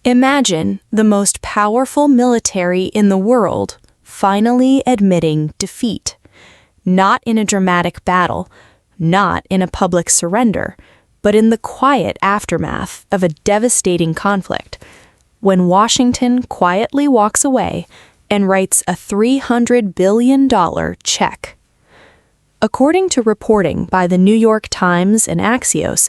Imagine the most powerful military in the world finally admitting defeat. Not in a dramatic battle, not in a public surrender, but in the quiet aftermath of a devastating conflict, when Washington quietly walks away and writes a $300 billion check. According to reporting by the New York Times and Axios,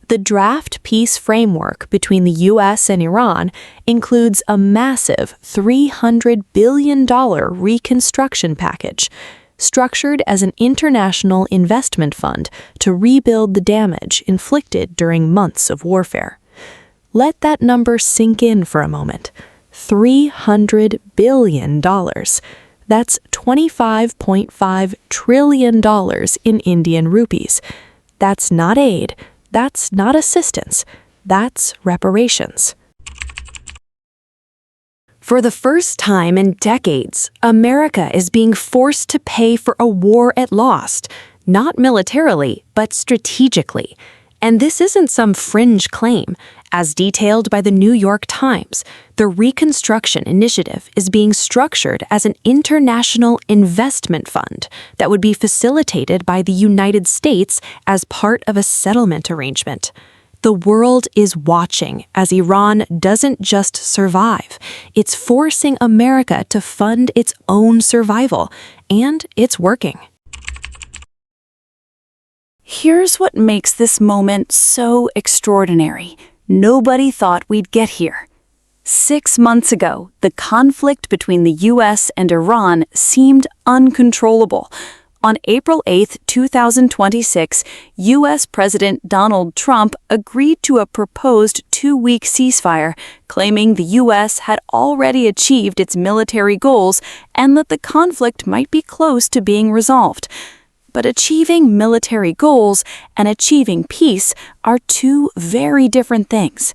the draft peace framework between the U.S. and Iran includes a massive $300 billion reconstruction package, structured as an international investment fund to rebuild the damage inflicted during months of warfare. Let that number sink in for a moment. $300 billion. That's $25.5 trillion in Indian rupees. That's not aid. That's not assistance. That's reparations. For the first time in decades, America is being forced to pay for a war it lost, not militarily, but strategically. And this isn't some fringe claim. As detailed by the New York Times, the Reconstruction Initiative is being structured as an international investment fund that would be facilitated by the United States as part of a settlement arrangement. The world is watching as Iran doesn't just survive. It's forcing America to fund its own survival, and it's working. Here's what makes this moment so extraordinary. Nobody thought we'd get here. 6 months ago, the conflict between the U.S. and Iran seemed uncontrollable. On April 8, 2026, U.S. President Donald Trump agreed to a proposed 2-week ceasefire, claiming the U.S. had already achieved its military goals and that the conflict might be close to being resolved. But achieving military goals and achieving peace are two very different things.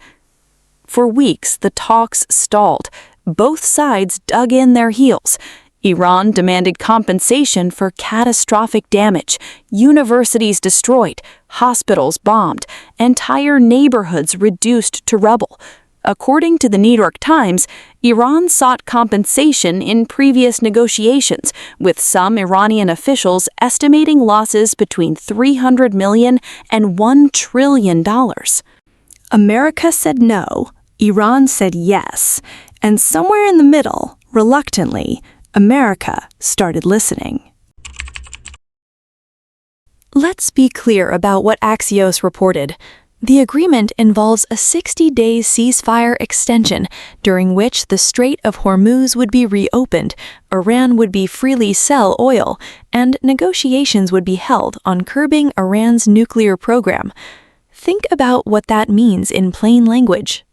For weeks, the talks stalled. Both sides dug in their heels. Iran demanded compensation for catastrophic damage, universities destroyed, hospitals bombed, entire neighborhoods reduced to rubble. According to the New York Times, Iran sought compensation in previous negotiations, with some Iranian officials estimating losses between $300 million and $1 trillion. America said no, Iran said yes, and somewhere in the middle, reluctantly, America started listening. Let's be clear about what Axios reported. The agreement involves a 60-day ceasefire extension, during which the Strait of Hormuz would be reopened, Iran would be freely sell oil, and negotiations would be held on curbing Iran's nuclear program. Think about what that means in plain language.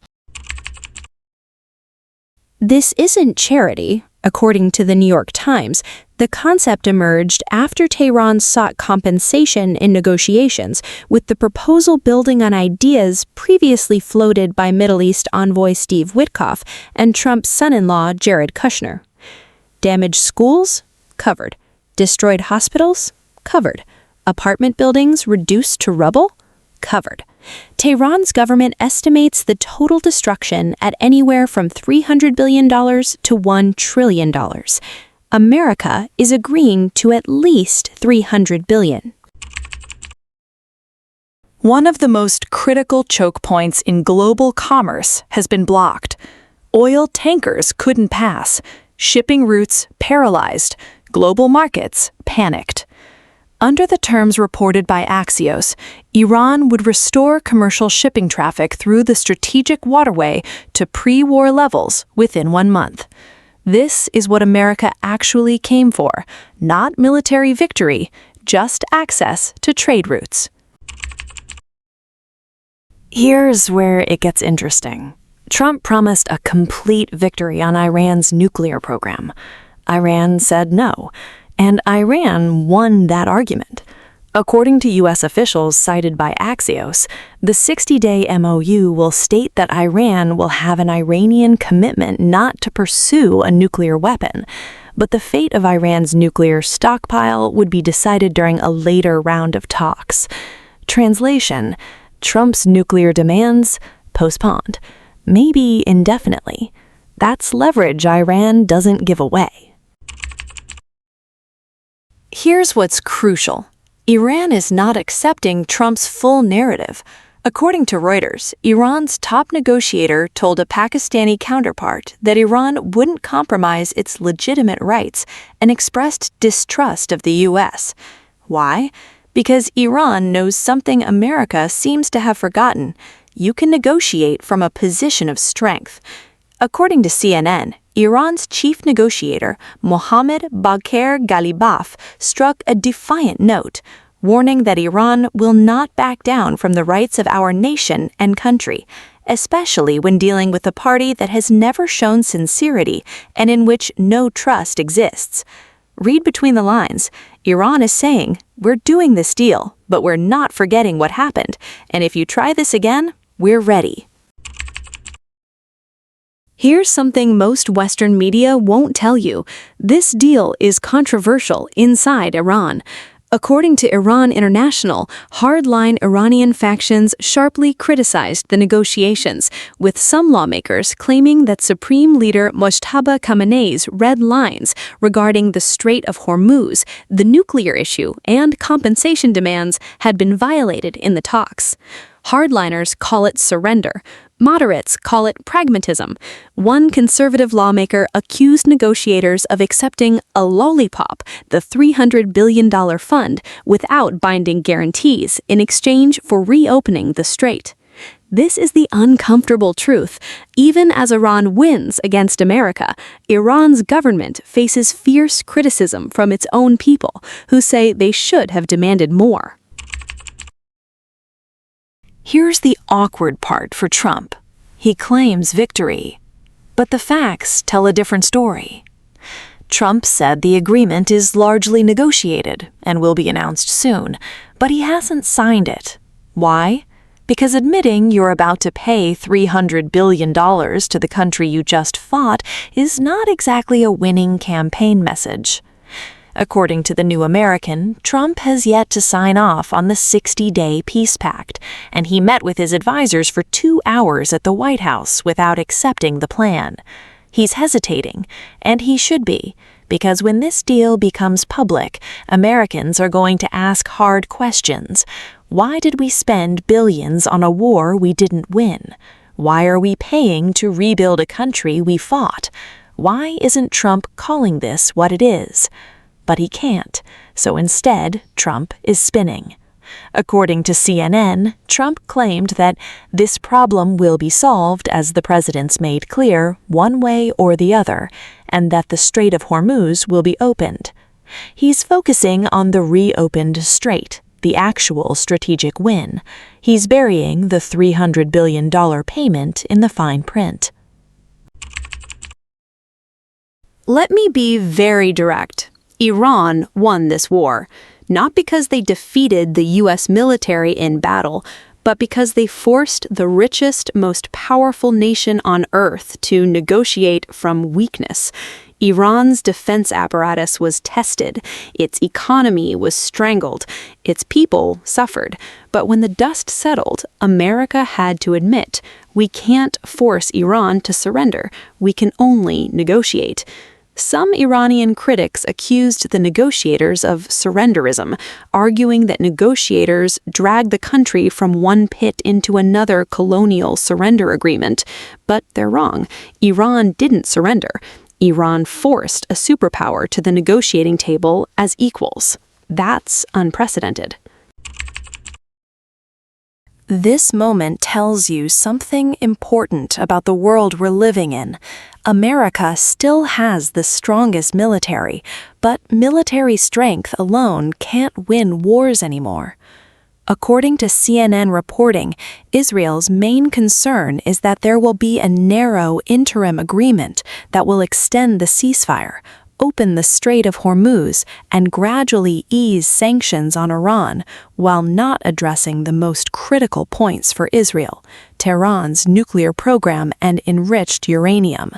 This isn't charity. According to the New York Times, the concept emerged after Tehran sought compensation in negotiations, with the proposal building on ideas previously floated by Middle East envoy Steve Witkoff and Trump's son-in-law Jared Kushner. Damaged schools? Covered. Destroyed hospitals? Covered. Apartment buildings reduced to rubble? Covered. Tehran's government estimates the total destruction at anywhere from $300 billion to $1 trillion. America is agreeing to at least $300 billion. One of the most critical choke points in global commerce has been blocked. Oil tankers couldn't pass, shipping routes paralyzed, global markets panicked. Under the terms reported by Axios, Iran would restore commercial shipping traffic through the strategic waterway to pre-war levels within 1 month. This is what America actually came for, not military victory, just access to trade routes. Here's where it gets interesting. Trump promised a complete victory on Iran's nuclear program. Iran said no. And Iran won that argument. According to U.S. officials cited by Axios, the 60-day MOU will state that Iran will have an Iranian commitment not to pursue a nuclear weapon, but the fate of Iran's nuclear stockpile would be decided during a later round of talks. Translation: Trump's nuclear demands postponed. maybe indefinitely. That's leverage Iran doesn't give away. Here's what's crucial. Iran is not accepting Trump's full narrative. According to Reuters, Iran's top negotiator told a Pakistani counterpart that Iran wouldn't compromise its legitimate rights and expressed distrust of the U.S. Why? Because Iran knows something America seems to have forgotten. You can negotiate from a position of strength. According to CNN, Iran's chief negotiator, Mohammad Bagher Ghalibaf, struck a defiant note, warning that Iran will not back down from the rights of our nation and country, especially when dealing with a party that has never shown sincerity and in which no trust exists. Read between the lines. Iran is saying, we're doing this deal, but we're not forgetting what happened, and if you try this again, we're ready. Here's something most Western media won't tell you. This deal is controversial inside Iran. According to Iran International, hardline Iranian factions sharply criticized the negotiations, with some lawmakers claiming that Supreme Leader Mojtaba Khamenei's red lines regarding the Strait of Hormuz, the nuclear issue, and compensation demands had been violated in the talks. Hardliners call it surrender. Moderates call it pragmatism. One conservative lawmaker accused negotiators of accepting a lollipop, the $300 billion fund, without binding guarantees in exchange for reopening the strait. This is the uncomfortable truth. Even as Iran wins against America, Iran's government faces fierce criticism from its own people, who say they should have demanded more. Here's the awkward part for Trump. He claims victory, but the facts tell a different story. Trump said the agreement is largely negotiated and will be announced soon, but he hasn't signed it. Why? Because admitting you're about to pay $300 billion to the country you just fought is not exactly a winning campaign message. According to the New American, Trump has yet to sign off on the 60-day peace pact, and he met with his advisors for 2 hours at the White House without accepting the plan. He's hesitating, and he should be, because when this deal becomes public, Americans are going to ask hard questions. Why did we spend billions on a war we didn't win? Why are we paying to rebuild a country we fought? Why isn't Trump calling this what it is? But he can't, so instead, Trump is spinning. According to CNN, Trump claimed that this problem will be solved, as the president's made clear, one way or the other, and that the Strait of Hormuz will be opened. He's focusing on the reopened strait, the actual strategic win. He's burying the $300 billion payment in the fine print. Let me be very direct. Iran won this war, not because they defeated the U.S. military in battle, but because they forced the richest, most powerful nation on earth to negotiate from weakness. Iran's defense apparatus was tested, its economy was strangled, its people suffered. But when the dust settled, America had to admit, we can't force Iran to surrender, we can only negotiate. Some Iranian critics accused the negotiators of surrenderism, arguing that negotiators dragged the country from one pit into another colonial surrender agreement. But they're wrong. Iran didn't surrender. Iran forced a superpower to the negotiating table as equals. That's unprecedented. This moment tells you something important about the world we're living in. America still has the strongest military, but military strength alone can't win wars anymore. According to CNN reporting, Israel's main concern is that there will be a narrow interim agreement that will extend the ceasefire, open the Strait of Hormuz, and gradually ease sanctions on Iran, while not addressing the most critical points for Israel, Tehran's nuclear program and enriched uranium.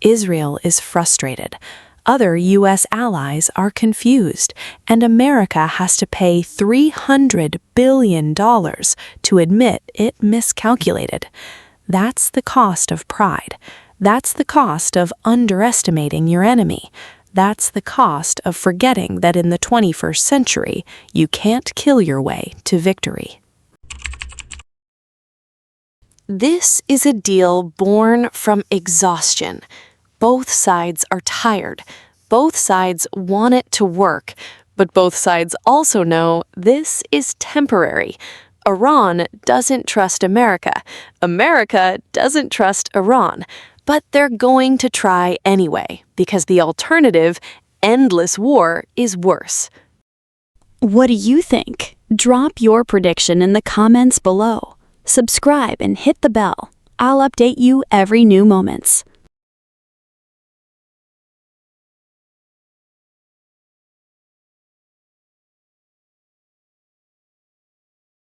Israel is frustrated. Other U.S. allies are confused, and America has to pay $300 billion to admit it miscalculated. That's the cost of pride. That's the cost of underestimating your enemy. That's the cost of forgetting that in the 21st century, you can't kill your way to victory. This is a deal born from exhaustion. Both sides are tired. Both sides want it to work, but both sides also know this is temporary. Iran doesn't trust America. America doesn't trust Iran. But they're going to try anyway, because the alternative, endless war, is worse. What do you think? Drop your prediction in the comments below. Subscribe and hit the bell. I'll update you every new moments.